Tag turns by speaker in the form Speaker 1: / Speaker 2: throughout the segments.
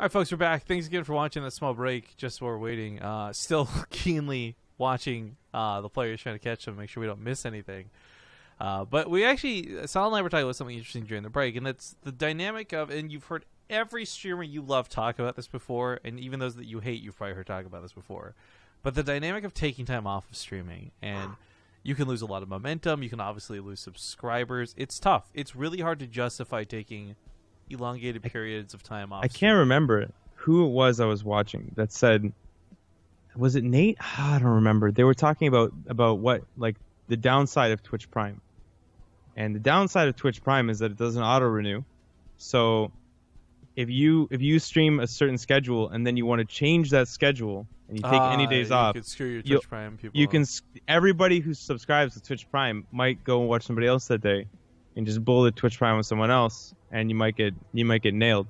Speaker 1: All right, folks, we're back. Thanks again for watching that small break just while we're waiting. Still keenly watching the players, trying to catch them, make sure we don't miss anything. But we actually, Sal and I were talking about something interesting during the break, and that's the dynamic of, and you've heard every streamer you love talk about this before, and even those that you hate, you've probably heard talk about this before. But the dynamic of taking time off of streaming, and you can lose a lot of momentum. You can obviously lose subscribers. It's tough. It's really hard to justify taking elongated periods of time off.
Speaker 2: I can't remember who it was I was watching that said, was it Nate? I don't remember. They were talking about what, like, the downside of Twitch Prime. And the downside of Twitch Prime is that it doesn't auto-renew. So if you stream a certain schedule and then you want to change that schedule and you take any days off,
Speaker 1: you could screw your Twitch Prime people.
Speaker 2: You can. Everybody who subscribes to Twitch Prime might go and watch somebody else that day, and just bullet Twitch Prime with someone else, and you might get nailed.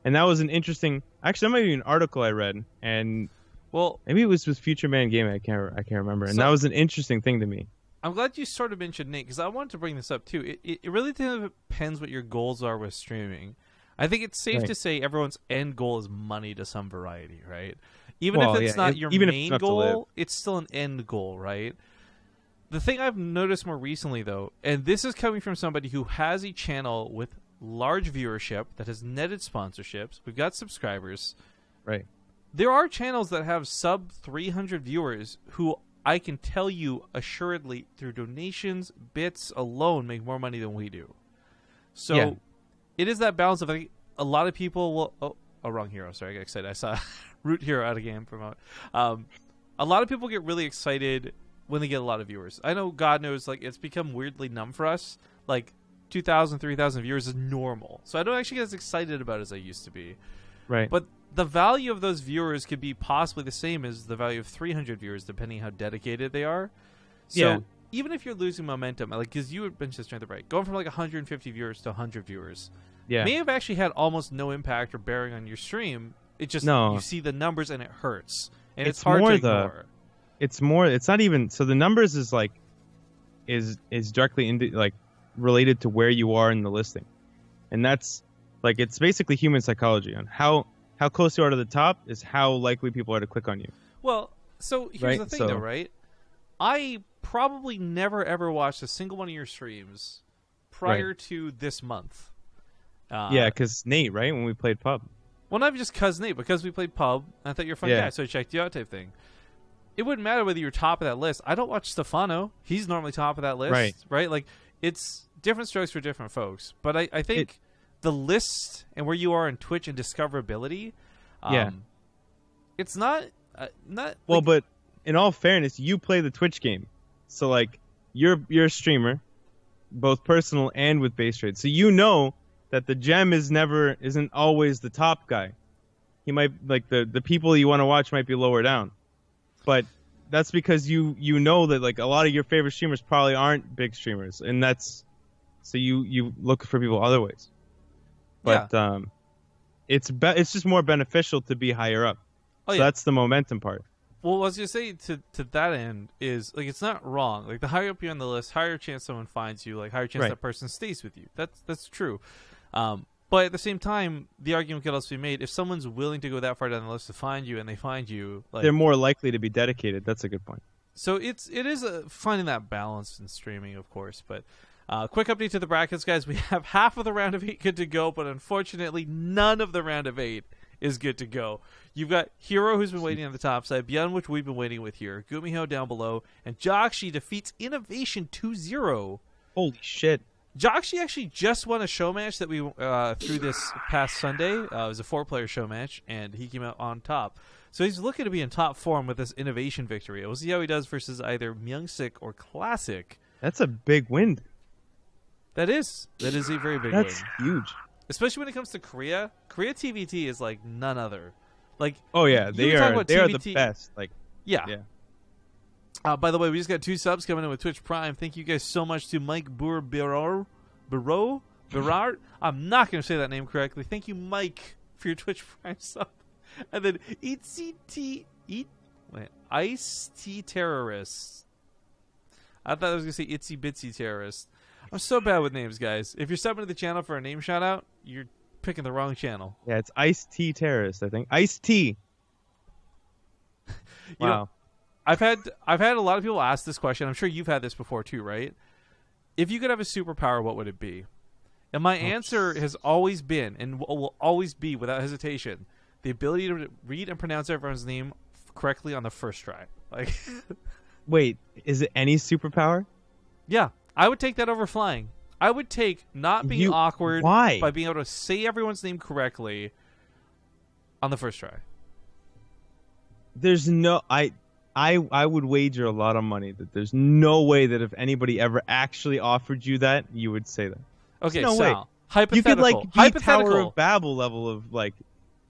Speaker 2: And that was an interesting. Actually, that might be an article I read, and
Speaker 1: well,
Speaker 2: maybe it was with Future Man Gaming. I can't remember. And that was an interesting thing to me.
Speaker 1: I'm glad you sort of mentioned Nate, because I wanted to bring this up too. It really depends what your goals are with streaming. I think it's safe to say everyone's end goal is money to some variety, right? Even if it's not your main goal, it's still an end goal, right? The thing I've noticed more recently, though, and this is coming from somebody who has a channel with large viewership that has netted sponsorships. We've got subscribers.
Speaker 2: Right.
Speaker 1: There are channels that have sub 300 viewers who I can tell you assuredly through donations, bits alone make more money than we do. So it is that balance of, like, a lot of people will... Oh, wrong hero. Sorry, I got excited. I saw Root Hero out of game promote. A lot of people get really excited when they get a lot of viewers. I know, God knows, like, it's become weirdly numb for us. Like, 2,000, 3,000 viewers is normal. So I don't actually get as excited about it as I used to be.
Speaker 2: Right.
Speaker 1: But the value of those viewers could be possibly the same as the value of 300 viewers, depending how dedicated they are. So even if you're losing momentum, like, because you would mention this during the break, going from like 150 viewers to 100 viewers may have actually had almost no impact or bearing on your stream. It just, you see the numbers and it hurts. And it's hard to ignore.
Speaker 2: It's not even, so the numbers is like, is directly like related to where you are in the listing. And that's like, it's basically human psychology on how close you are to the top is how likely people are to click on you.
Speaker 1: Well, so here's the thing though, right? I probably never ever watched a single one of your streams prior to this month.
Speaker 2: Because Nate, right? When we played pub.
Speaker 1: Well, not just because Nate, because we played pub. I thought you were a fun guy, so I checked you out type thing. It wouldn't matter whether you're top of that list. I don't watch Stefano. He's normally top of that list, right? Like, it's different strokes for different folks. But I think the list and where you are in Twitch and discoverability, it's not
Speaker 2: well, but in all fairness, you play the Twitch game. So, like, you're a streamer, both personal and with base trade. So you know that the gem isn't always the top guy. He might, like, the people you want to watch might be lower down. But that's because you know that, like, a lot of your favorite streamers probably aren't big streamers, and that's so you look for people other ways. But it's just more beneficial to be higher up. So that's the momentum part.
Speaker 1: Well, what I was going to say to that end is, like, it's not wrong. Like, the higher up you're on the list, higher chance someone finds you, like, higher chance that person stays with you. That's true. But at the same time, the argument could also be made, if someone's willing to go that far down the list to find you, and they find you, like,
Speaker 2: they're more likely to be dedicated. That's a good point.
Speaker 1: So it is finding that balance in streaming, of course. But quick update to the brackets, guys. We have half of the round of 8 good to go, but unfortunately, none of the round of 8 is good to go. You've got herO, who's been waiting on the top side, beyond which we've been waiting with here. Gumiho down below, and Joxy defeats Innovation 2-0.
Speaker 2: Holy shit.
Speaker 1: Joxy actually just won a show match that we threw this past Sunday. It was a 4-player show match, and he came out on top. So he's looking to be in top form with this Innovation victory. We'll see how he does versus either Myungsik or Classic.
Speaker 2: That's a big win.
Speaker 1: That is a very big win.
Speaker 2: That's huge.
Speaker 1: Especially when it comes to Korea. Korea TVT is like none other. Like,
Speaker 2: oh yeah, they are the best. Like,
Speaker 1: yeah. By the way, we just got 2 subs coming in with Twitch Prime. Thank you guys so much to Mike Berard. I'm not going to say that name correctly. Thank you, Mike, for your Twitch Prime sub. And then Ice T Terrorist. I thought I was going to say Itsy Bitsy Terrorist. I'm so bad with names, guys. If you're subbing to the channel for a name shout out, you're picking the wrong channel.
Speaker 2: Yeah, it's Ice-T Terrorist, I think. Ice-T.
Speaker 1: You
Speaker 2: Wow.
Speaker 1: know, I've had a lot of people ask this question. I'm sure you've had this before too, right? If you could have a superpower, what would it be? And my answer has always been, and will always be without hesitation, the ability to read and pronounce everyone's name correctly on the first try. Like,
Speaker 2: Wait, is it any superpower?
Speaker 1: yeah, I would take that over flying. I would take not being awkward
Speaker 2: Why?
Speaker 1: by being able to say everyone's name correctly on the first try.
Speaker 2: There's no I would wager a lot of money that there's no way that if anybody ever actually offered you that, you would say that.
Speaker 1: Okay,
Speaker 2: no
Speaker 1: Sal,
Speaker 2: way.
Speaker 1: hypothetical.
Speaker 2: You could like be
Speaker 1: hypothetical.
Speaker 2: Tower of Babel level of like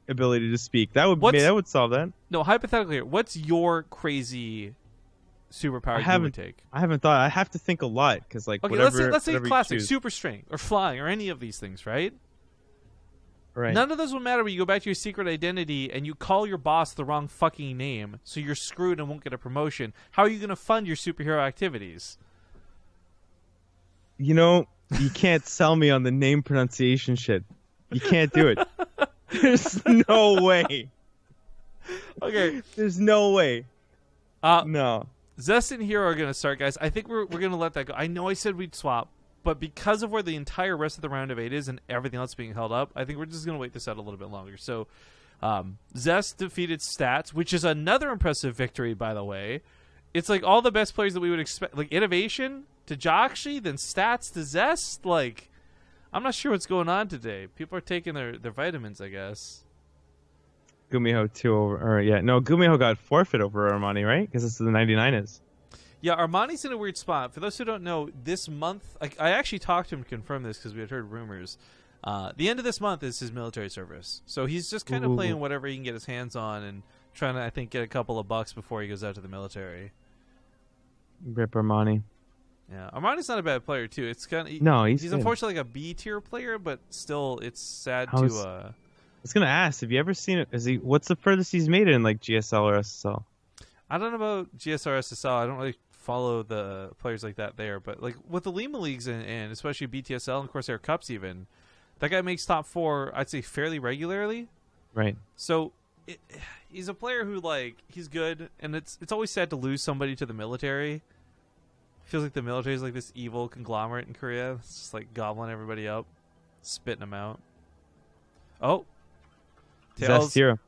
Speaker 2: ability to speak. That would solve that.
Speaker 1: No, hypothetically, what's your crazy superpower you would take?
Speaker 2: I haven't thought. I have to think a lot because like
Speaker 1: Okay,
Speaker 2: whatever.
Speaker 1: let's say
Speaker 2: whatever you
Speaker 1: classic,
Speaker 2: choose.
Speaker 1: super strength or flying or any of these things, right?
Speaker 2: Right.
Speaker 1: None of those will matter when you go back to your secret identity and you call your boss the wrong fucking name, so you're screwed and won't get a promotion. How are you going to fund your superhero activities?
Speaker 2: You know, you can't sell me on the name pronunciation shit. You can't do it. There's no way.
Speaker 1: Okay.
Speaker 2: There's no way. No.
Speaker 1: Zest and herO are going to start, guys. I think we're going to let that go. I know I said we'd swap, but because of where the entire rest of the round of 8 is and everything else being held up, I think we're just going to wait this out a little bit longer. So, Zest defeated Stats, which is another impressive victory, by the way. It's like all the best players that we would expect, like Innovation to Joxy, then Stats to Zest. Like, I'm not sure what's going on today. People are taking their vitamins, I guess.
Speaker 2: Gumiho 2 over. Or yeah, no, Gumiho got forfeit over Armani, right? Because it's the 99 is.
Speaker 1: Yeah, Armani's in a weird spot. For those who don't know, this month, I actually talked to him to confirm this because we had heard rumors. The end of this month is his military service. So he's just kind of playing whatever he can get his hands on and trying to, I think, get a couple of bucks before he goes out to the military.
Speaker 2: Rip Armani.
Speaker 1: Yeah, Armani's not a bad player, too. It's kind of
Speaker 2: No,
Speaker 1: he's
Speaker 2: good.
Speaker 1: unfortunately like a B-tier player, but still, it's sad
Speaker 2: I was gonna ask, have you ever seen it? What's the furthest he's made it in like GSL or SSL?
Speaker 1: I don't know about GSR SSL. I don't really follow the players like that there, but like with the Olimoleagues and especially BTSL and Corsair Cups, even that guy makes top 4, I'd say, fairly regularly.
Speaker 2: Right.
Speaker 1: So he's a player who like he's good, and it's always sad to lose somebody to the military. Feels like the military is like this evil conglomerate in Korea. It's just like gobbling everybody up, spitting them out. Oh, TAiLS.
Speaker 2: Zest hero.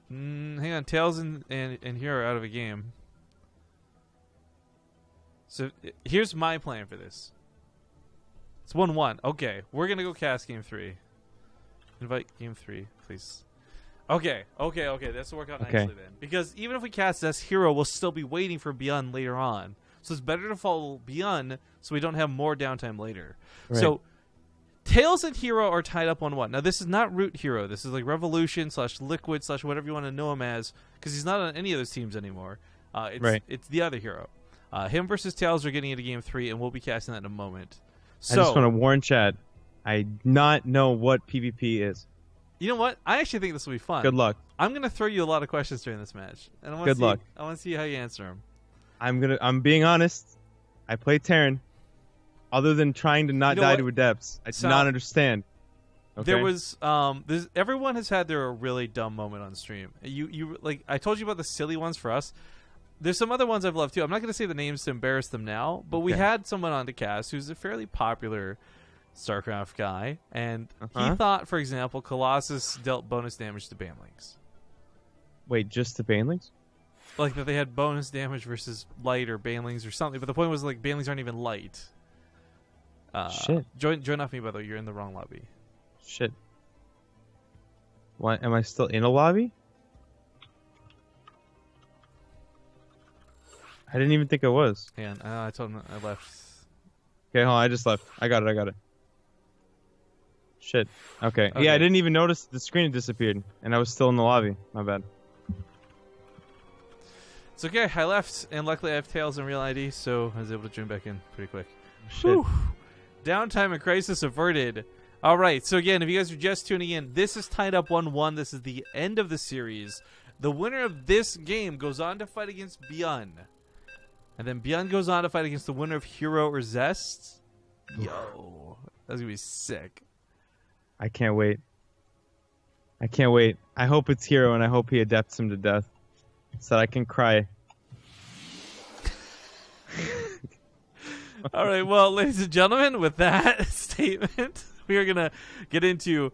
Speaker 1: Hang on, TAiLS and herO are out of a game. So here's my plan for this. It's 1-1. Okay, we're gonna go cast game 3. Invite game 3, please. Okay. This will work out nicely then. Because even if we cast this, herO will still be waiting for Beyond later on. So it's better to follow Beyond so we don't have more downtime later.
Speaker 2: Right.
Speaker 1: So TAiLS and herO are tied up 1-1. Now this is not Root herO. This is like Revolution / Liquid / whatever you want to know him as, because he's not on any of those teams anymore. It's the other herO. Him versus TAiLS are getting into game 3, and we'll be casting that in a moment. So,
Speaker 2: I just want to warn Chad. I not know what PvP is.
Speaker 1: You know what? I actually think this will be fun.
Speaker 2: Good luck.
Speaker 1: I'm going to throw you a lot of questions during this match, and I want
Speaker 2: Good luck.
Speaker 1: I want to see how you answer them.
Speaker 2: I'm being honest. I play Terran. Other than trying to not die to adepts, I do not understand. Okay?
Speaker 1: There was everyone has had their really dumb moment on stream. You like I told you about the silly ones for us. There's some other ones I've loved too. I'm not going to say the names to embarrass them now, but we had someone on the cast who's a fairly popular StarCraft guy, and he thought, for example, Colossus dealt bonus damage to banlings.
Speaker 2: Wait, just to banlings?
Speaker 1: Like that they had bonus damage versus light or banlings or something. But the point was like banlings aren't even light.
Speaker 2: Shit.
Speaker 1: Join off me, by the way. You're in the wrong lobby.
Speaker 2: Shit. What? Am I still in a lobby? I didn't even think I was.
Speaker 1: And I told him I left.
Speaker 2: Okay, hold on. I just left. I got it. Shit. Okay. Yeah, I didn't even notice the screen had disappeared, and I was still in the lobby. My bad.
Speaker 1: It's okay. I left, and luckily I have TAiLS and Real ID, so I was able to join back in pretty quick.
Speaker 2: Shit.
Speaker 1: Whew. Downtime and crisis averted. All right. So again, if you guys are just tuning in, this is tied up 1-1. This is the end of the series. The winner of this game goes on to fight against Beyond. And then Beyond goes on to fight against the winner of herO or Zest. Yo. That's going to be sick.
Speaker 2: I can't wait. I can't wait. I hope it's herO, and I hope he adapts him to death, so that I can cry.
Speaker 1: All right, well, ladies and gentlemen, with that statement, we are going to get into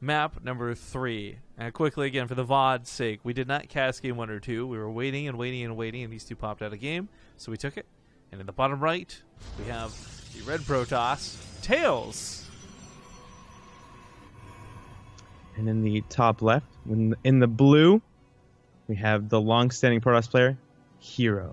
Speaker 1: map number 3. And quickly, again, for the VOD's sake, we did not cast game 1 or 2. We were waiting and waiting and waiting, and these two popped out of game, so we took it. And in the bottom right, we have the red Protoss, TAiLS.
Speaker 2: And in the top left, in the blue, we have the long-standing Protoss player, herO.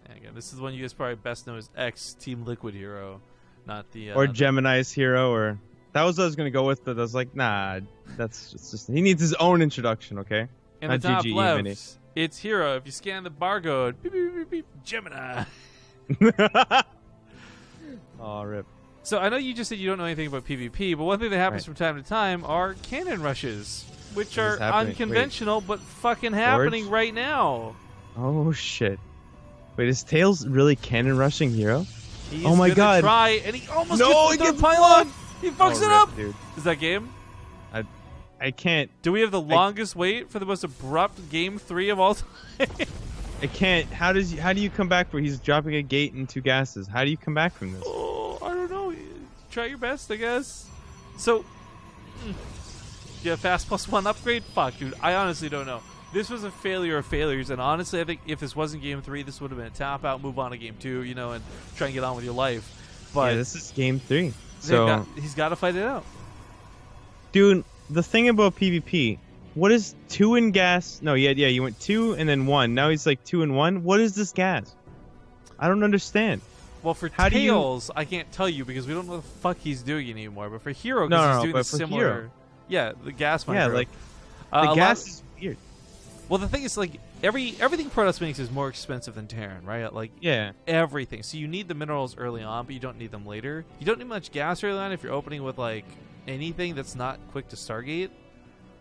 Speaker 1: And again, this is the one you guys probably best know as X Team Liquid herO, not the...
Speaker 2: or Gemini's herO, or... That was what I was going to go with, but I was like, nah, that's just... He needs his own introduction, okay?
Speaker 1: In
Speaker 2: not
Speaker 1: the top
Speaker 2: GG
Speaker 1: left,
Speaker 2: Mini.
Speaker 1: it's herO. If you scan the barcode, beep, beep, beep, beep, Gemini.
Speaker 2: Oh, rip.
Speaker 1: So I know you just said you don't know anything about PvP, but one thing that happens from time to time are cannon rushes, which are unconventional but fucking happening right now.
Speaker 2: Oh shit! Wait, is TAiLS really cannon rushing herO?
Speaker 1: He's
Speaker 2: oh my god!
Speaker 1: Try and he almost
Speaker 2: he
Speaker 1: gets
Speaker 2: gets
Speaker 1: the pylon. He fucks it up.
Speaker 2: Dude.
Speaker 1: Is that game?
Speaker 2: I can't.
Speaker 1: Do we have the longest wait for the most abrupt game 3 of all time?
Speaker 2: I can't. How do you come back for? He's dropping a gate and 2 gases. How do you come back from this?
Speaker 1: Oh, I don't know. Try your best, I guess. So, yeah, fast +1 upgrade? Fuck, dude. I honestly don't know. This was a failure of failures, and honestly, I think if this wasn't game 3, this would have been a tap out, move on to game 2, you know, and try and get on with your life. But
Speaker 2: yeah, this is game 3. So
Speaker 1: he's got to fight it out.
Speaker 2: Dude, the thing about PvP, what is 2 in gas? No, yeah, you went 2 and then 1. Now he's like 2 and 1. What is this gas? I don't understand.
Speaker 1: Well, for TAiLS, I can't tell you because we don't know what the fuck he's doing anymore. But for herO, because he's doing the similar...
Speaker 2: herO.
Speaker 1: Yeah, the gas micro.
Speaker 2: Yeah, like, the gas is weird.
Speaker 1: Well, the thing is, like, everything Protoss makes is more expensive than Terran, right? Like,
Speaker 2: yeah,
Speaker 1: everything. So you need the minerals early on, but you don't need them later. You don't need much gas early on if you're opening with, like, anything that's not quick to Stargate.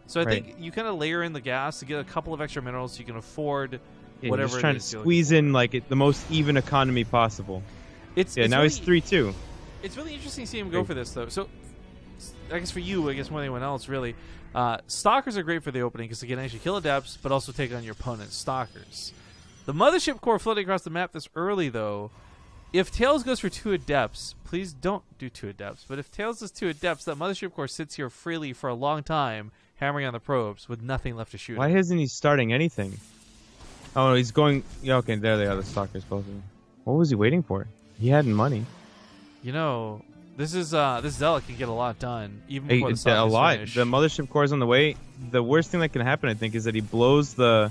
Speaker 1: So I think you kind of layer in the gas to get a couple of extra minerals so you can afford whatever
Speaker 2: just trying to squeeze in, like, the most even economy possible. Now really, he's 3-2.
Speaker 1: It's really interesting to see him go for this, though. So, I guess for you, more than anyone else, really, Stalkers are great for the opening because they can actually kill Adepts, but also take on your opponent's Stalkers. The Mothership Core floating across the map this early, though, if TAiLS goes for 2 Adepts, please don't do 2 Adepts, but if TAiLS does 2 Adepts, that Mothership Core sits here freely for a long time, hammering on the probes with nothing left to shoot.
Speaker 2: Why isn't he starting anything? Oh, he's going... Yeah, okay, there they are, the Stalkers both of them. What was he waiting for? He had money.
Speaker 1: You know, this Zealot can get a lot done even before the Stalkers finish.
Speaker 2: The Mothership Core's on the way. The worst thing that can happen, I think, is that he blows the...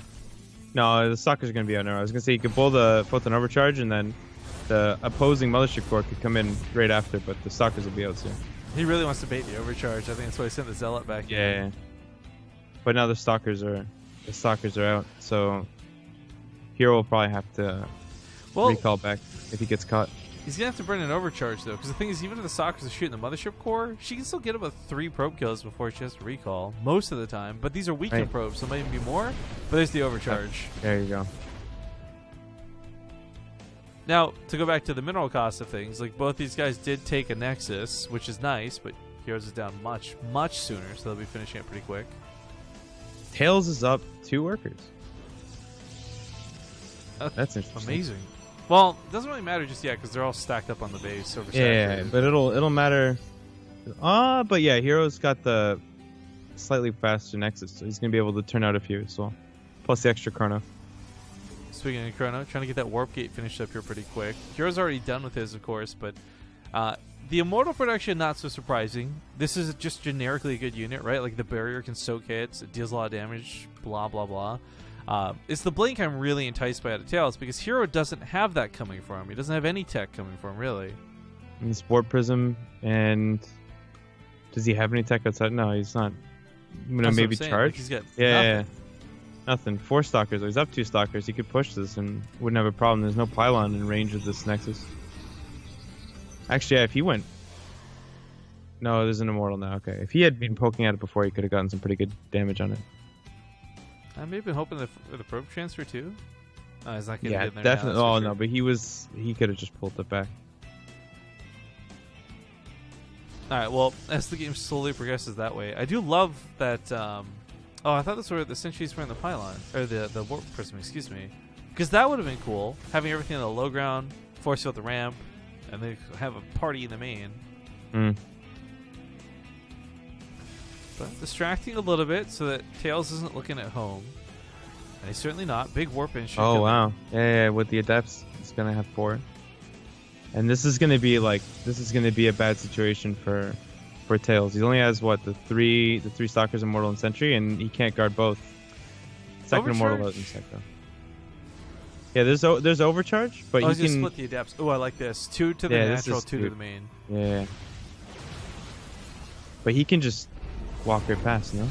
Speaker 2: No, the Stalkers are going to be out now. I was going to say he could blow the Photon Overcharge, and then the opposing Mothership Core could come in right after, but the Stalkers will be out soon.
Speaker 1: He really wants to bait the Overcharge. I think that's why he sent the Zealot back.
Speaker 2: Yeah. But now the Stalkers are out, so herO will probably have to recall back if he gets caught.
Speaker 1: He's going to have to burn an Overcharge, though, because the thing is, even if the Stalkers are shooting the Mothership Core, she can still get about 3 probe kills before she has to recall, most of the time. But these are weakened probes, so it might even be more. But there's the Overcharge.
Speaker 2: There you go.
Speaker 1: Now, to go back to the mineral cost of things, like, both these guys did take a Nexus, which is nice, but herO's is down much, much sooner, so they'll be finishing it pretty quick.
Speaker 2: TAiLS is up 2 workers. That's interesting.
Speaker 1: Amazing. Well, it doesn't really matter just yet because they're all stacked up on the base.
Speaker 2: Yeah, but it'll matter. But yeah, herO's got the slightly faster Nexus, so he's gonna be able to turn out a few as well. Plus the extra chrono.
Speaker 1: Speaking of chrono, trying to get that warp gate finished up here pretty quick. herO's already done with his, of course, but the Immortal production, not so surprising. This is just generically a good unit, right? Like, the barrier can soak hits, it deals a lot of damage, blah, blah, blah. It's the blink I'm really enticed by out of TAiLS because herO doesn't have that coming for him. He doesn't have any tech coming for him, really.
Speaker 2: And Sport Prism, and does he have any tech outside? No, he's not. Maybe charge?
Speaker 1: Like, he's got
Speaker 2: nothing. 4 Stalkers. He's up 2 Stalkers. He could push this and wouldn't have a problem. There's no pylon in range of this Nexus. Actually, yeah, if he went... No, there's an Immortal now. Okay. If he had been poking at it before, he could have gotten some pretty good damage on it.
Speaker 1: I may have been hoping for the probe transfer too. Oh, he's not getting
Speaker 2: yeah,
Speaker 1: in there
Speaker 2: definitely.
Speaker 1: now,
Speaker 2: Oh
Speaker 1: sure.
Speaker 2: no, but he could have just pulled it back.
Speaker 1: All right. Well, as the game slowly progresses that way, I do love that. Oh, I thought that's where the sentries were in the pylon or the warp prism. Excuse me, because that would have been cool having everything on the low ground, force out the ramp, and they have a party in the main. But distracting a little bit so that TAiLS isn't looking at home, and he's certainly not. Big warp in.
Speaker 2: Oh wow, yeah. With the adepts, he's gonna have 4. And this is gonna be a bad situation for TAiLS. He only has what, the three stalkers, immortal and sentry, and he can't guard both. Second immortal out in sector. Yeah, there's overcharge, but
Speaker 1: you
Speaker 2: can
Speaker 1: split the adepts. Oh, I like this. 2 to the natural, 2 to the main.
Speaker 2: Yeah. But he can just walk right past, no?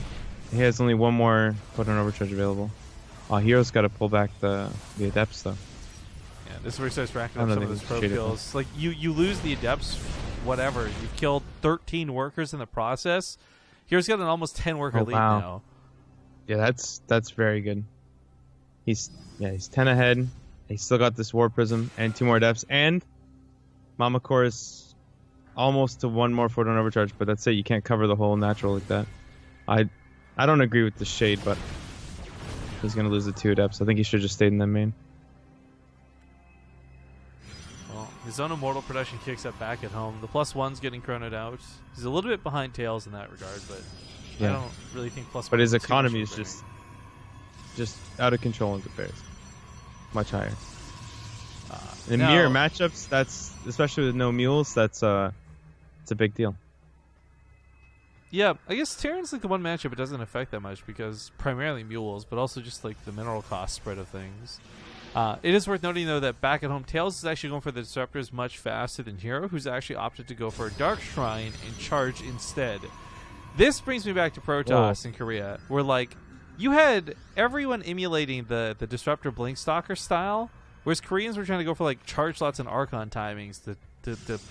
Speaker 2: He has only 1 more photon overcharge available. Oh, hero's got to pull back the adepts though.
Speaker 1: Yeah, this is where he starts racking up some of his pro kills. Like you lose the adepts, whatever. You've killed 13 workers in the process. Hero's got an almost 10 worker lead now.
Speaker 2: Yeah, that's very good. He's 10 ahead. He's still got this war prism and 2 more adepts, and Mama Core is almost to 1 more photon overcharge, but that's it. You can't cover the whole natural like that. I don't agree with the shade, but he's gonna lose the 2 adepts. I think he should have just stayed in the main.
Speaker 1: Well, his own immortal production kicks up back at home. The +1's getting chronoed out. He's a little bit behind TAiLS in that regard, but I don't really think +1. But
Speaker 2: his economy is just out of control in comparison. Much higher. In mirror matchups, that's, especially with no mules, it's a big deal.
Speaker 1: Yeah, I guess Terran's like the one matchup it doesn't affect that much because primarily mules, but also just like the mineral cost spread of things. It is worth noting though that back at home, TAiLS is actually going for the disruptors much faster than herO, who's actually opted to go for a Dark Shrine and charge instead. This brings me back to Protoss in Korea, where like you had everyone emulating the disruptor blink stalker style, whereas Koreans were trying to go for like charge slots and Archon timings to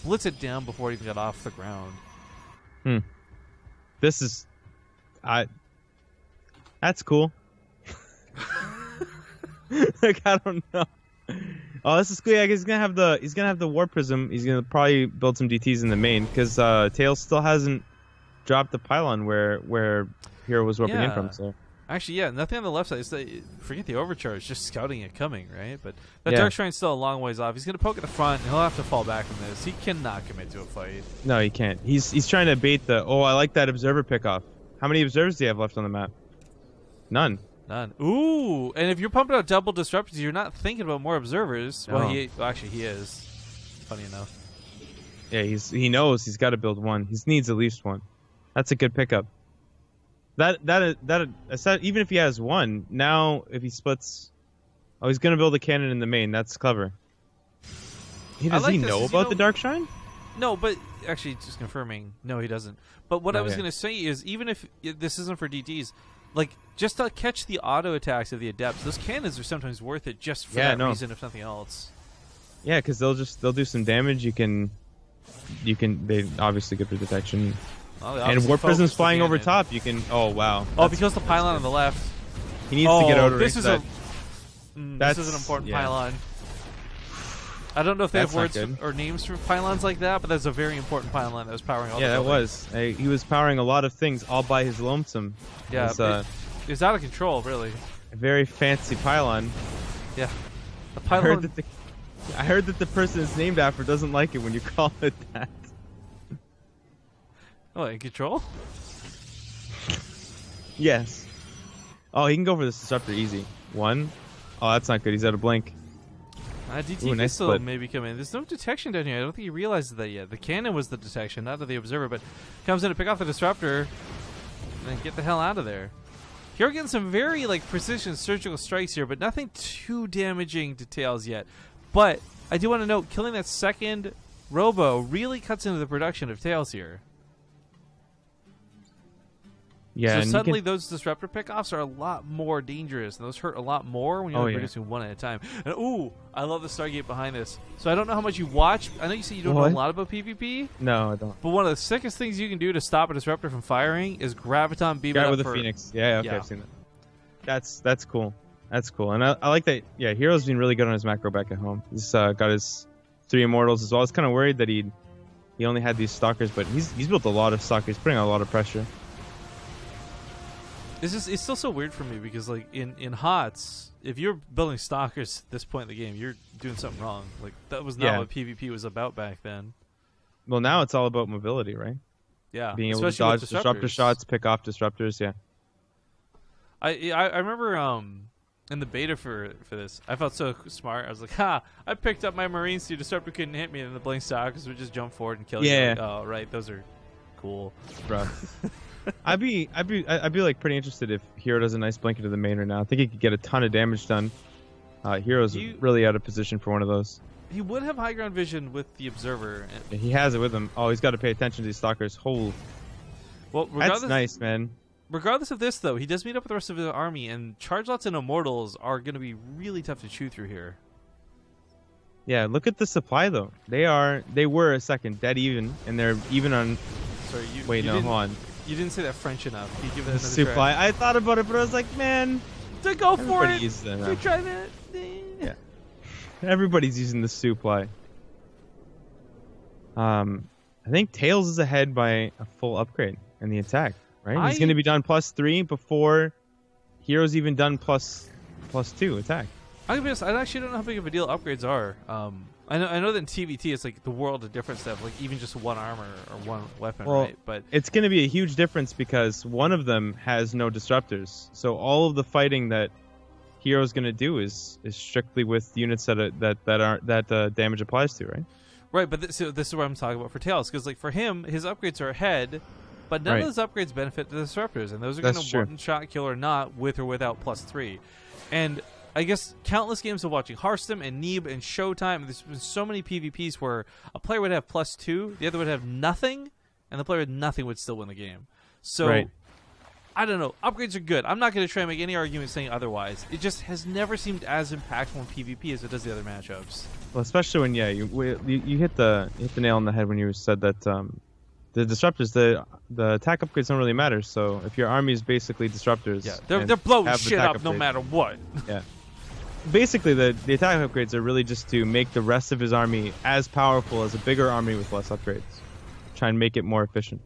Speaker 1: blitz it down before it even got off the ground.
Speaker 2: This is, that's cool. Like, I don't know. Oh, this is cool. Yeah, he's gonna have the war prism. He's gonna probably build some DTs in the main because TAiLS still hasn't dropped the pylon where herO was warping in from. So
Speaker 1: actually, yeah, nothing on the left side. Forget the overcharge, just scouting it coming, right? But that Dark Shrine's still a long ways off. He's gonna poke at the front, and he'll have to fall back from this. He cannot commit to a fight.
Speaker 2: No, he can't. He's trying to bait the. Oh, I like that observer pickoff. How many observers do you have left on the map? None.
Speaker 1: Ooh, and if you're pumping out double disruptors, you're not thinking about more observers. No. Well, actually, he is. Funny enough.
Speaker 2: Yeah, he knows he's got to build 1. He needs at least 1. That's a good pickup. That even if he has 1, now if he splits, he's gonna build a cannon in the main. That's clever. Does he know about the Dark Shrine?
Speaker 1: No, but actually, just confirming, no, he doesn't. But what I was gonna say is, even if this isn't for DTs, like just to catch the auto attacks of the adepts, those cannons are sometimes worth it just for that reason, if nothing else.
Speaker 2: Yeah, because they'll do some damage. They obviously get the detection. And warp prism's flying over top. You can. Oh wow.
Speaker 1: Because the pylon on the left.
Speaker 2: He needs to get out of
Speaker 1: this is an important pylon. I don't know if they have words or names for pylons like that, but that's a very important pylon that was powering all.
Speaker 2: Yeah, that was. He was powering a lot of things all by his lonesome.
Speaker 1: Yeah, it was out of control, really.
Speaker 2: A very fancy pylon.
Speaker 1: Yeah, the pylon.
Speaker 2: I heard that the person it's named after doesn't like it when you call it that.
Speaker 1: Oh, in control?
Speaker 2: Yes. Oh, he can go for this disruptor easy. 1. Oh, that's not good. He's out of blink.
Speaker 1: DT can still maybe come in. There's no detection down here. I don't think he realizes that yet. The cannon was the detection, not the observer, but comes in to pick off the disruptor and get the hell out of there. Here we're getting some very precision surgical strikes here, but nothing too damaging to TAiLS yet. But I do want to note, killing that second Robo really cuts into the production of TAiLS here.
Speaker 2: Yeah,
Speaker 1: so suddenly those disruptor pickoffs are a lot more dangerous, and those hurt a lot more when you're producing 1 at a time. And I love the Stargate behind this. So I don't know how much you watch. I know you say you don't know a lot about PvP.
Speaker 2: No, I don't.
Speaker 1: But one of the sickest things you can do to stop a disruptor from firing is graviton beam it up
Speaker 2: with a Phoenix. Yeah, okay, I've seen that. That's cool. That's cool, and I like that. Yeah, hero's been really good on his macro back at home. He's got his 3 immortals as well. I was kind of worried that he'd he only had these stalkers, but he's built a lot of stalkers, putting a lot of pressure.
Speaker 1: It's still so weird for me because like in HOTS, if you're building stalkers at this point in the game, you're doing something wrong. Like that was not what PvP was about back then.
Speaker 2: Well, now it's all about mobility, right?
Speaker 1: Yeah,
Speaker 2: being able to dodge disruptor shots, pick off disruptors. Yeah.
Speaker 1: I remember in the beta for this, I felt so smart. I was like, ha! I picked up my Marines, so your disruptor couldn't hit me, and the blink stalkers would just jump forward and kill you. Like, oh, right, those are cool,
Speaker 2: bro. I'd be like pretty interested if herO does a nice blink into the main right now. I think he could get a ton of damage done. herO's really out of position for one of those.
Speaker 1: He would have high ground vision with the observer.
Speaker 2: Yeah, he has it with him. Oh, he's got to pay attention to these stalkers. Well, that's nice, man.
Speaker 1: Regardless of this, though, he does meet up with the rest of the army, and charge lots and immortals are going to be really tough to chew through here.
Speaker 2: Yeah, look at the supply though. They were a second dead even, and they're even on.
Speaker 1: Sorry,
Speaker 2: hold on.
Speaker 1: You didn't say that French enough. Can you give that another
Speaker 2: supply.
Speaker 1: try?
Speaker 2: I thought about it, but I was like, man,
Speaker 1: to go for it.
Speaker 2: You're
Speaker 1: trying to.
Speaker 2: Yeah. Everybody's using the supply. I think TAiLS is ahead by a full upgrade in the attack, right? He's going to be done +3 before herO's even done +2 attack.
Speaker 1: I'll be honest, I actually don't know how big of a deal upgrades are. I know that in TVT it's like the world of different stuff, like even just one armor or one weapon, right? But
Speaker 2: it's going to be a huge difference because one of them has no disruptors. So all of the fighting that herO's going to do is strictly with units that damage applies to, right?
Speaker 1: Right, but this is what I'm talking about for TAiLS, because like for him, his upgrades are ahead, but none of those upgrades benefit the disruptors, and those are going to one-shot kill or not with or without +3. And I guess countless games of watching Hearthstone and Neeb and Showtime, there's been so many PvPs where a player would have +2, the other would have nothing, and the player with nothing would still win the game. So I don't know. Upgrades are good. I'm not going to try and make any argument saying otherwise. It just has never seemed as impactful in PvP as it does the other matchups.
Speaker 2: Well, especially when you hit the nail on the head when you said that the disruptors, the attack upgrades don't really matter. So if your army is basically disruptors,
Speaker 1: they're blowing shit up no matter what.
Speaker 2: Yeah. Basically, the attack upgrades are really just to make the rest of his army as powerful as a bigger army with less upgrades. Try and make it more efficient.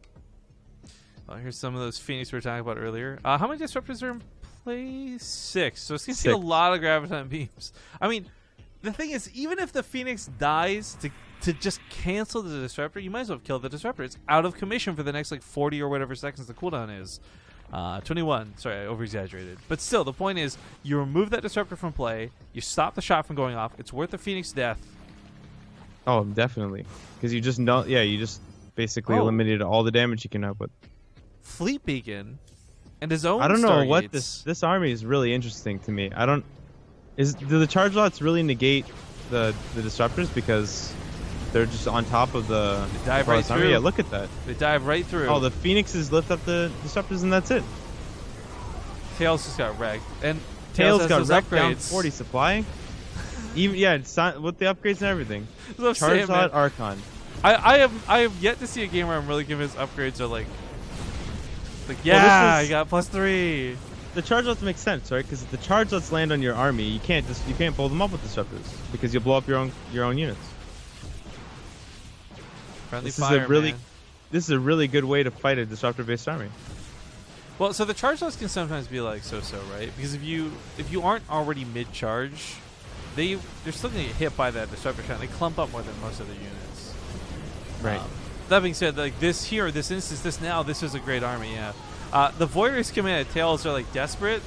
Speaker 1: Well, here's some of those Phoenix we were talking about earlier. How many disruptors are in play? 6. So it's going to see a lot of graviton beams. I mean, the thing is, even if the Phoenix dies to just cancel the disruptor, you might as well kill the disruptor. It's out of commission for the next like 40 or whatever seconds the cooldown is. 21. Sorry, I over-exaggerated. But still, the point is, you remove that disruptor from play, you stop the shot from going off. It's worth the Phoenix death.
Speaker 2: Oh, definitely. Because you just know, you just basically eliminated all the damage you can output.
Speaker 1: Fleet Beacon and his own.
Speaker 2: I don't know what this army is really interesting to me. Do the charge lots really negate the disruptors because they're just on top of the
Speaker 1: dive right through?
Speaker 2: Yeah, look at that.
Speaker 1: They dive right through.
Speaker 2: Oh, the Phoenixes lift up the disruptors and that's it.
Speaker 1: TAiLS just got wrecked, and
Speaker 2: TAiLS got wrecked down 40 supply. Even it's with the upgrades and everything. Charge lot Archon.
Speaker 1: I have yet to see a game where I'm really convinced upgrades are like you got +3.
Speaker 2: The charge lots make sense, right? Because if the charge lots land on your army, you can't pull them up with disruptors because you'll blow up your own units.
Speaker 1: Friendly
Speaker 2: this is a really good way to fight a disruptor-based army.
Speaker 1: Well, so the charge lots can sometimes be like so-so, right? Because if you aren't already mid-charge, they're still gonna get hit by that disruptor shot. They clump up more than most other units.
Speaker 2: Right.
Speaker 1: That being said, like this instance, this is a great army, yeah. The Void Race coming at TAiLS are like desperate.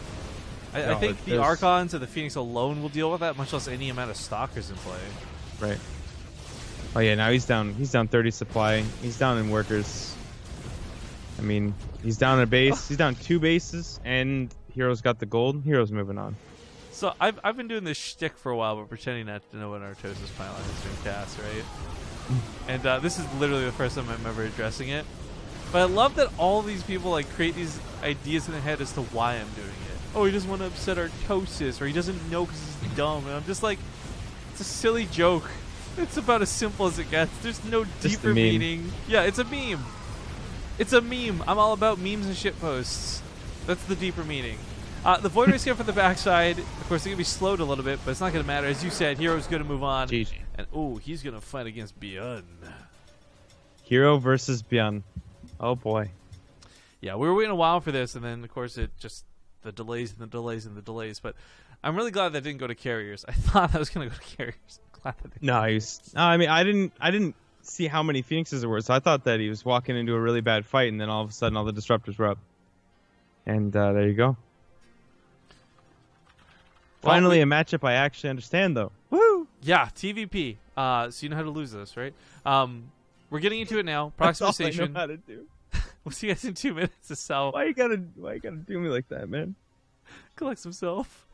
Speaker 1: I think the Archons and the Phoenix alone will deal with that, much less any amount of stalkers in play.
Speaker 2: Right. Oh yeah, now he's down 30 supply. He's down in workers. I mean, he's down a base. He's down 2 bases, and herO's got the gold. herO's moving on.
Speaker 1: So I've been doing this shtick for a while, but pretending not to know when Artosis pylon has been cast, right? And this is literally the first time I'm ever addressing it. But I love that all these people like create these ideas in their head as to why I'm doing it. Oh, he doesn't want to upset Artosis, or he doesn't know because he's dumb. And I'm just like, it's a silly joke. It's about as simple as it gets. There's no deeper meaning. Yeah, it's a meme. It's a meme. I'm all about memes and shitposts. That's the deeper meaning. The Void Race here for the backside. Of course, they're going to be slowed a little bit, but it's not going to matter. As you said, herO's going to move on.
Speaker 2: GG.
Speaker 1: And, he's going to fight against Beyond.
Speaker 2: herO versus Bjorn. Oh boy.
Speaker 1: Yeah, we were waiting a while for this, and then of course it just the delays and the delays and the delays. But I'm really glad that didn't go to carriers. I thought that was going to go to carriers. Glad that didn't.
Speaker 2: No, I mean, I didn't see how many Phoenixes there were, so I thought that he was walking into a really bad fight, and then all of a sudden all the disruptors were up. And there you go.
Speaker 1: Well,
Speaker 2: Finally, a matchup I actually understand, though. Woo!
Speaker 1: Yeah, TVP. So you know how to lose this, right? We're getting into it now.
Speaker 2: That's all I
Speaker 1: Proximation.
Speaker 2: know how to do.
Speaker 1: We'll see you guys in 2 minutes to sell.
Speaker 2: Why you gotta do me like that, man?
Speaker 1: Collects himself.